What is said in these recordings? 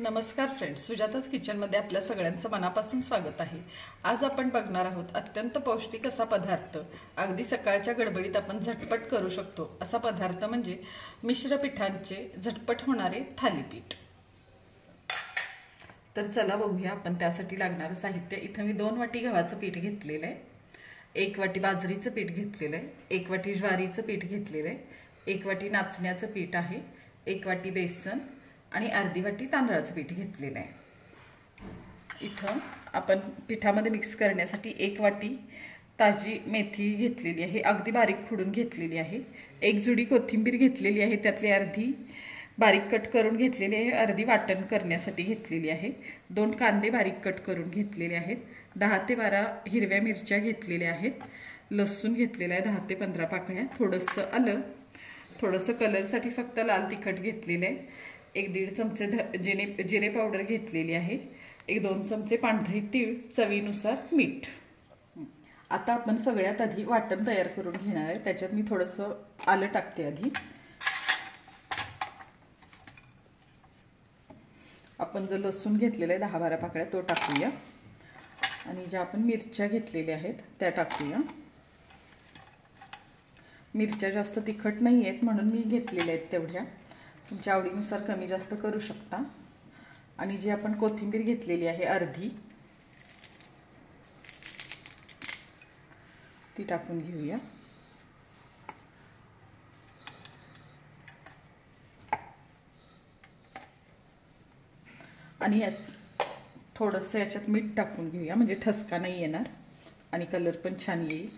नमस्कार फ्रेंड्स, सुजाताज किचनमध्ये आपल्या सगळ्यांचं मनापासून स्वागत आहे। आज आपण बघणार आहोत अत्यंत पौष्टिक असा पदार्थ, अगदी सकाळच्या गडबडीत आपण झटपट करू शकतो असा पदार्थ म्हणजे मिश्र पिठांचे झटपट होणारे थालीपीठ। तर चला बघूया आपण त्यासाठी लागणारे साहित्य। इथे मी 2 वाटी गव्हाचं पीठ घेतलेलं आहे, 1 वाटी बाजरीचं पीठ घेतलेलं आहे, 1 वाटी ज्वारीचं पीठ घेतलेलं आहे, 1 वाटी नाचण्याचं पीठ आहे, 1 वाटी बेसन आणि अर्धी वाटी तांदळाचं पीठ घेतलेलं आहे। इथं आपण पिठामध्ये मिक्स करण्यासाठी 1 वाटी ताजी मेथी घेतलेली आहे, अगदी बारीक खुडून घेतलेली आहे। 1 जुडी कोथिंबीर घेतलेली आहे, त्यातली अर्धी बारीक कट करून घेतलेली आहे, अर्धी वाटण करण्यासाठी घेतलेली आहे। 2 कांदे बारीक कट करून घेतलेले आहेत, 10 ते 12 हिरव्या मिरच्या घेतलेल्या आहेत, लसूण घेतलेला आहे 10 ते 15 पाकळ्या, थोडंसं आलं, थोडंसं कलरसाठी फक्त लाल तिखट घेतलेलं आहे, 1-1.5 चमचे जिरे पावडर घेतलेली आहे, 1-2 चमचे पांढरी तीळ, चवीनुसार मीठ। आता आपण सगळ्यात आधी वाटण तयार करून घेणार आहे। त्याच्यात मी थोडंसं आलं टाकते आधी। आपण जो लसूण घेतलेला आहे 10-12 पाकळ्या तो टाकूया आणि ज्या आपण मिरच्या घेतलेल्या आहेत त्या टाकूया। मिरच्या जास्त तिखट नाही आहेत म्हणून मी घेतलेल्या आहेत तेवढ्या, तुमच्या आवडीनुसार कमी जास्त करू शकता। आणि जी आपण कोथिंबीर घेतलेली आहे अर्धी ती टाकून घेऊया। आणि यात थोडंसं याच्यात मीठ टाकून घेऊया म्हणजे ठसका नाही येणार आणि कलर पण छान येईल।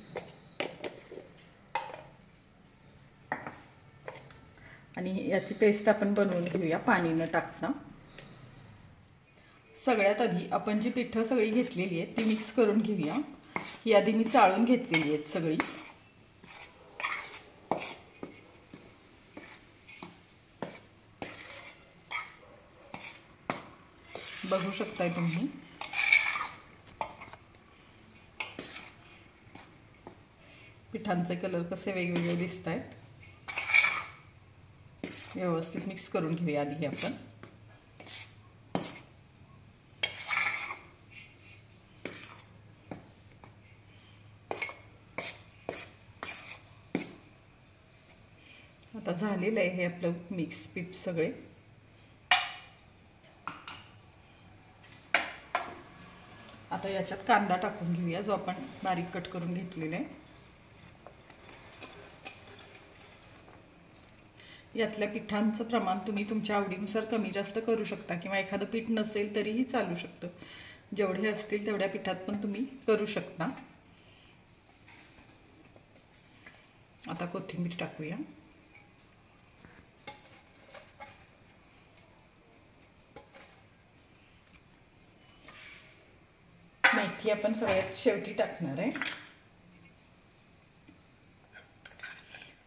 आणि याची पेस्ट आपण बनवून घेऊया पाणी न टाकता। सगळ्यात आधी आपण जी पिठं सगळी घेतलेली आहेत ती मिक्स करून घेऊया। ही आधी मी चाळून घेतलेली आहेत सगळी। बघू शकताय तुम्ही पिठांचे कलर कसे वेगवेगळे दिसत आहेत। व्यवस्थित मिक्स करून घेऊया आधी आपण। आता झालेलं आहे हे आपलं मिक्स पीठ सगळे। आता याच्यात कांदा टाकून घेऊया जो आपण बारीक कट करून घेतलेला आहे। यातल्या पिठांचं प्रमाण तुम्ही तुमच्या आवडीनुसार कमी जास्त करू शकता किंवा एखादं पीठ नसेल तरीही चालू शकतं, जेवढे असतील तेवढ्या पिठात पण तुम्ही करू शकता। आता कोथिंबीर टाकूया। मेथी आपण सगळ्यात शेवटी टाकणार आहे।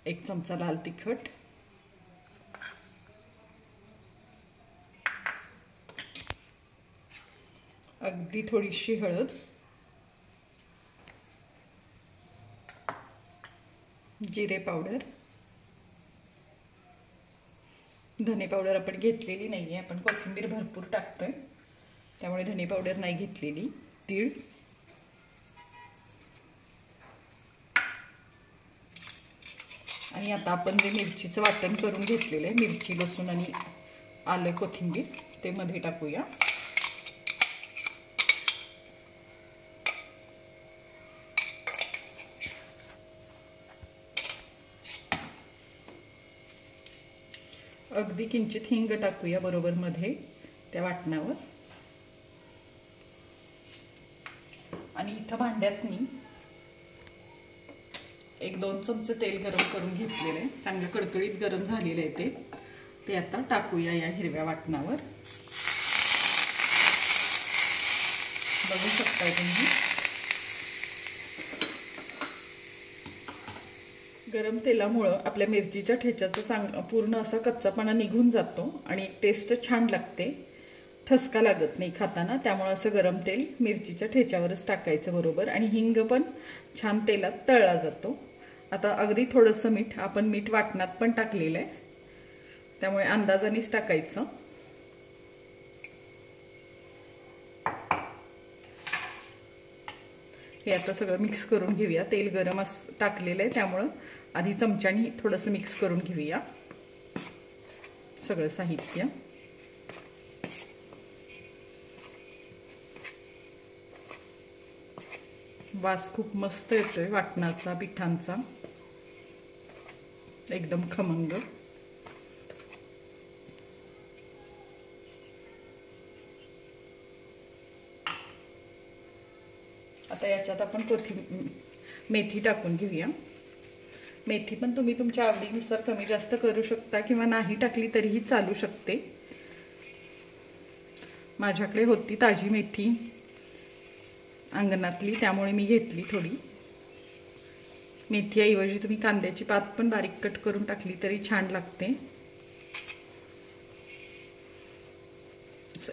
1 चमचा लाल तिखट, अगदी थोडीशी हळद, जिरे पावडर, धने पावडर आपण घेतलेली नाहीये, आपण कोथिंबीर भरपूर टाकतोय त्यामुळे धने पावडर नाही घेतलेली, तीळ, आणि आता आपण जे मिरचीचं वाटण करून घेतलेलं आहे, मिरची, लसूण आणि आलं, कोथिंबीर ते मध्ये टाकूया। अगदी किंचित हिंग टाकूया बरोबर मध्ये त्या वाटणावर। आणि इथं भांड्यात मी 1-2 चमचे तेल गरम करून घेतलेले आहे, चांगलं कडकडीत गरम झालेलं आहे ते आता टाकूया या हिरव्या वाटणावर। बघू शकताय तुम्ही गरम तेलामुळे आपल्या मिरचीच्या ठेच्याचा पूर्ण असा कच्चापणा निघून जातो आणि टेस्ट छान लागते, ठसका लागत नाही खाताना। त्यामुळे असं गरम तेल मिरचीच्या ठेच्यावरच टाकायचं बरोबर, आणि हिंग पण छान तेलात तळला जातो। आता अगदी थोडंसं मीठ, आपण मीठ वाटणात पण टाकलेलं आहे त्यामुळे अंदाजानेच टाकायचं। हे आता सगळं मिक्स करून घेऊया. तेल गरम टाकलेलं आहे त्यामुळं आधी चमच्याने थोडंसं मिक्स करून घेऊया सगळं साहित्य. वास खूप मस्त येतोय वाटणाचा, पिठांचा, एकदम खमंग. आता याच्यात आपण मेथी टाकून घेऊया. मेथी पण तुम्ही तुमच्या आवडीनुसार कमी जास्त करू शकता किंवा नाही टाकली तरीही चालू शकते. माझ्याकडे होती ताजी मेथी अंगणातली, त्यामुळे मी घेतली थोडी. मेथीऐवजी तुम्ही कांद्याची पात पण बारीक कट करून टाकली तरी छान लागते.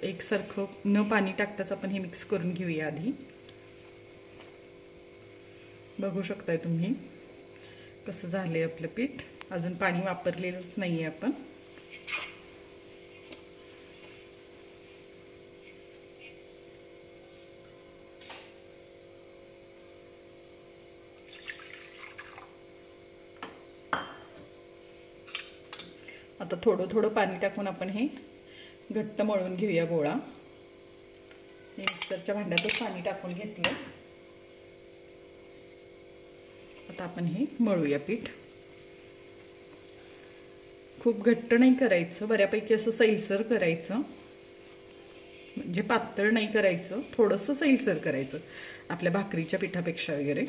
एकसारखं न पाणी टाकताच आपण हे मिक्स करून घेऊया आधी. बघू शकताय तुम्ही कसं झालंय आपलं पीठ. अजून पाणी वापरलेलंच नाहीये आपण. आता थोडं थोडं पाणी टाकून आपण हे घट्ट मळून घेऊया गोळा. मिक्सरच्या भांड्यातच पाणी टाकून घेतलं. आता आपण हे मळूया पीठ. खूप घट्ट नाही करायचं, बऱ्यापैकी असं सैलसर करायचं, म्हणजे पातळ नाही करायचं, थोडंसं सैलसर करायचं आपल्या भाकरीच्या पिठापेक्षा वगैरे.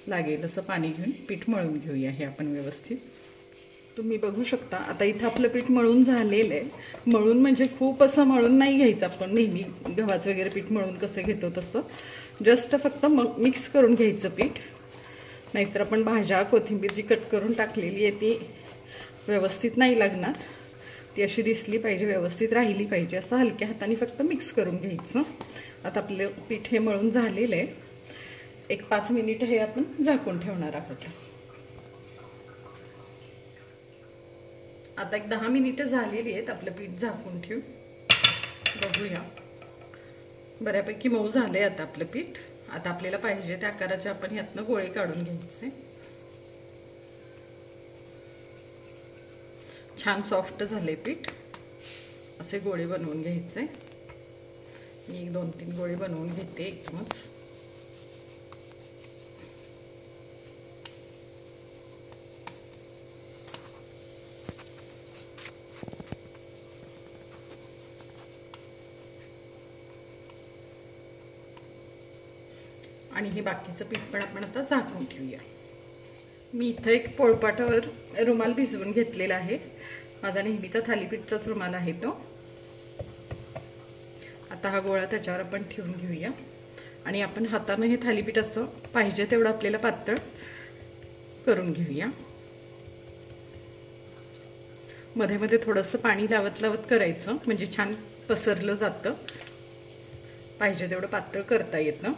लागेल असं पाणी घेऊन पीठ मळून घेऊया हे आपण व्यवस्थित. तुम्ही बघू शकता आता इथं आपलं पीठ मळून झालेलं आहे. मळून म्हणजे खूप असं मळून नाही घ्यायचं आपण, नेहमी गव्हाचं वगैरे पीठ मळून कसं घेतो तसं. जस्ट फक्त मिक्स करून घ्यायचं पीठ. नाहीतर आपण भाज्या कोथिंबीर जी कट करून टाकलेली आहे ती व्यवस्थित नाही लागणार. ती अशी दिसली पाहिजे, व्यवस्थित राहिली पाहिजे. असं हलक्या हाताने फक्त मिक्स करून घ्यायचं. आता आपलं पीठ हे मळून झालेलं आहे. एक 5 मिनिट हे आपण झाकून ठेवणार आहोत. आता एक 10 मिनिटं झालेली आहेत आपलं पीठ झाकून ठेवून. बघूया, बऱ्यापैकी मऊ झालंय आता आपलं पीठ. आता आपल्याला पाहिजे त्या आकाराचे आपण यातनं गोळे काढून घ्यायचे. छान सॉफ्ट झाले पीठ. असे गोळे बनवून घ्यायचे. मी 2-3 गोळे बनवून घेते एकदमच. आणि हे बाकीचं पीठ पण आपण आता झाकून ठेवूया. मी इथं एक पोळपाटावर रुमाल भिजवून घेतलेला आहे. माझा नेहमीचा थालीपीठचाच रुमाल आहे तो. आता हा गोळा त्याच्यावर आपण ठेवून घेऊया आणि आपण हाताने हे थालीपीठ असं पाहिजे तेवढं आपल्याला पातळ करून घेऊया. मध्ये मध्ये थोडंसं पाणी लावत लावत करायचं, म्हणजे छान पसरलं जातं. पाहिजे तेवढं पातळ करता येतं.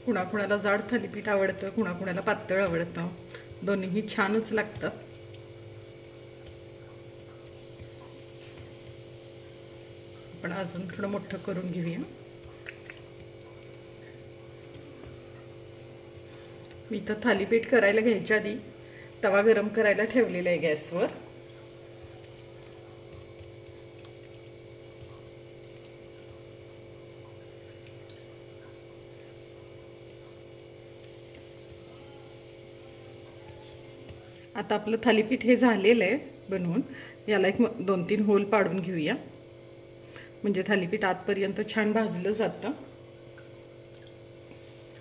कुणाकुणाला जाड थालीपीठ आवडतं, कुणाकुणाला पातळ आवडतं. दोन्हीही छानच लागतात. आपण अजून थोडं मोठं करून घेऊया. मी तर थालीपीठ करायला घ्यायच्या आधी तवा गरम करायला ठेवलेला आहे गॅसवर. आता आपलं थालीपीठ हे झालेलं आहे बनवून. याला एक 2-3 होल पाडून घेऊया, म्हणजे थालीपीठ आतपर्यंत छान भाजलं जातं.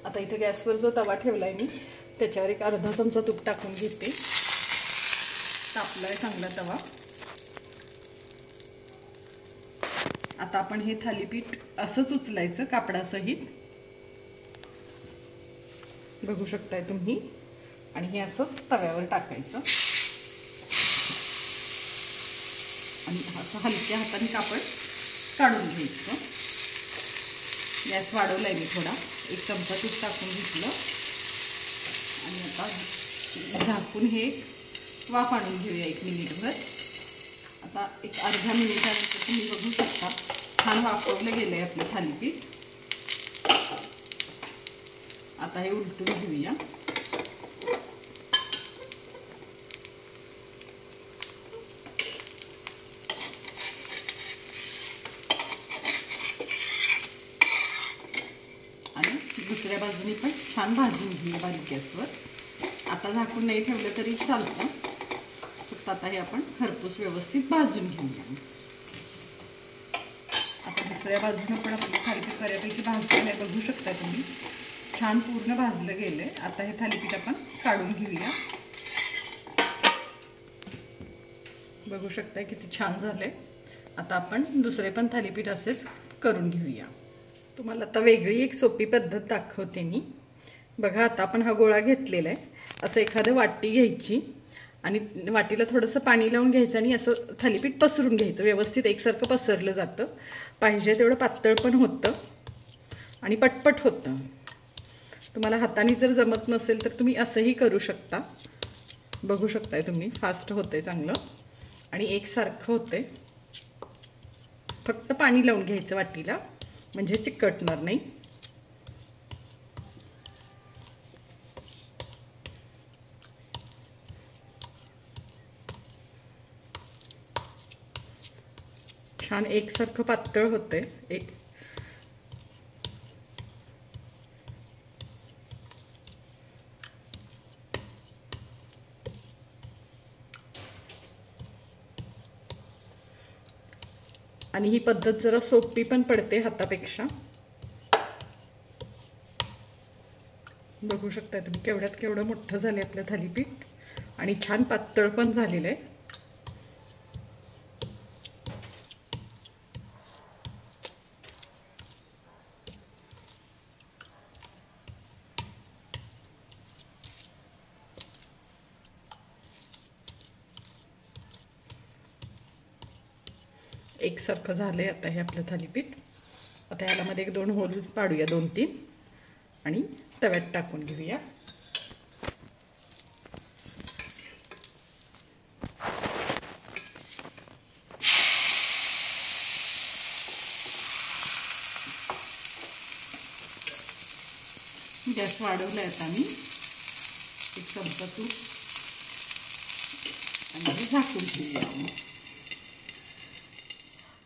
आता इथे गॅसवर जो तवा ठेवलाय मी त्याच्यावर एक अर्धा चमचा तूप टाकून घेते. तापलाय चांगला तवा. आता आपण हे थालीपीठ असंच उचलायचं कापडासहित. बघू शकताय तुम्ही. आणि हे असंच तव्यावर टाकायचं आणि असं हलक्या हाताने कापड काढून घ्यायचं. गॅस वाढवलाय मी थोडा. 1 चमचा तूप टाकून घेतलं आणि आता झाकून हे वाफ आणून घेऊया 1 मिनिटभर. आता एक अर्ध्या मिनिटानंतर तुम्ही बघू शकता छान वाफवलं गेलं आहे आपलं थालीपीठ. आता हे उलटून घेऊया. आणि दुसऱ्या बाजूने पण छान भाजून घेऊया बारीक गॅसवर. आता झाकून नाही ठेवलं तरी चालतं, फक्त आता हे आपण खरपूस व्यवस्थित भाजून घेऊया. आता दुसऱ्या बाजूने पण आपलं थालीपीठ बऱ्यापैकी भाजलेलं आहे, बघू शकता तुम्ही. छान पूर्ण भाजलं गेलंय. आता हे थालीपीठ आपण काढून घेऊया. बघू शकता किती छान झालंय. आता आपण दुसरे पण थालीपीठ असेच करून घेऊया. तुम्हाला आता वेगळी एक सोपी पद्धत दाखवते मी. बघा, आता आपण हा गोळा घेतलेला आहे. असं एखादं वाटी घ्यायची आणि वाटीला थोडंसं पाणी लावून घ्यायचं आणि असं थालीपीठ पसरून घ्यायचं. व्यवस्थित एकसारखं पसरलं जातं. पाहिजे तेवढं पातळ पण होतं आणि पटपट होतं. तुम्हाला हाताने जर जमत नसेल तर तुम्ही असंही करू शकता. बघू शकताय तुम्ही, फास्ट होतंय चांगलं आणि एकसारखं होतंय. फक्त पाणी लावून घ्यायचं वाटीला, म्हणजे चिकटणार नाही. छान एकसारखं पातळ होतंय. आणि ही पद्धत जरा सोपी पण पडते हातापेक्षा. बघू शकता तुम्ही केवढ्यात केवढं मोठं झालंय आपलं थालीपीठ आणि छान पातळ पण झालेलं आहे. एकसारखं झालंय आता हे आपलं थालीपीठ. आता यामध्ये 1-2 होल पाडूया, 2-3, आणि तव्यात टाकून घेऊया. गॅस वाढवलाय आता मी. एक चमचा तूप आणि झाकून ठेवूया.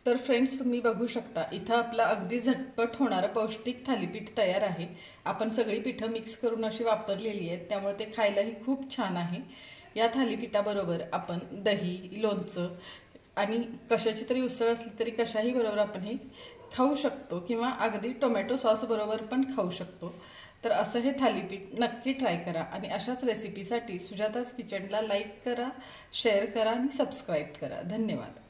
तर फ्रेंड्स, तुम्ही बघू शकता इथं आपला अगदी झटपट होणारं पौष्टिक थालीपीठ तयार आहे. आपण सगळी पिठं मिक्स करून अशी वापरलेली आहेत, त्यामुळे ते खायलाही खूप छान आहे. या थालीपीठाबरोबर आपण दही, लोणचं आणि कशाची तरी उसळ असली तरी कशाही बरोबर आपण हे खाऊ शकतो, किंवा अगदी टोमॅटो सॉस बरोबर पण खाऊ शकतो. तर असं हे थालीपीठ नक्की ट्राय करा. आणि अशाच रेसिपीसाठी सुजाताज किचनला लाईक करा, शेअर करा आणि सबस्क्राईब करा. धन्यवाद.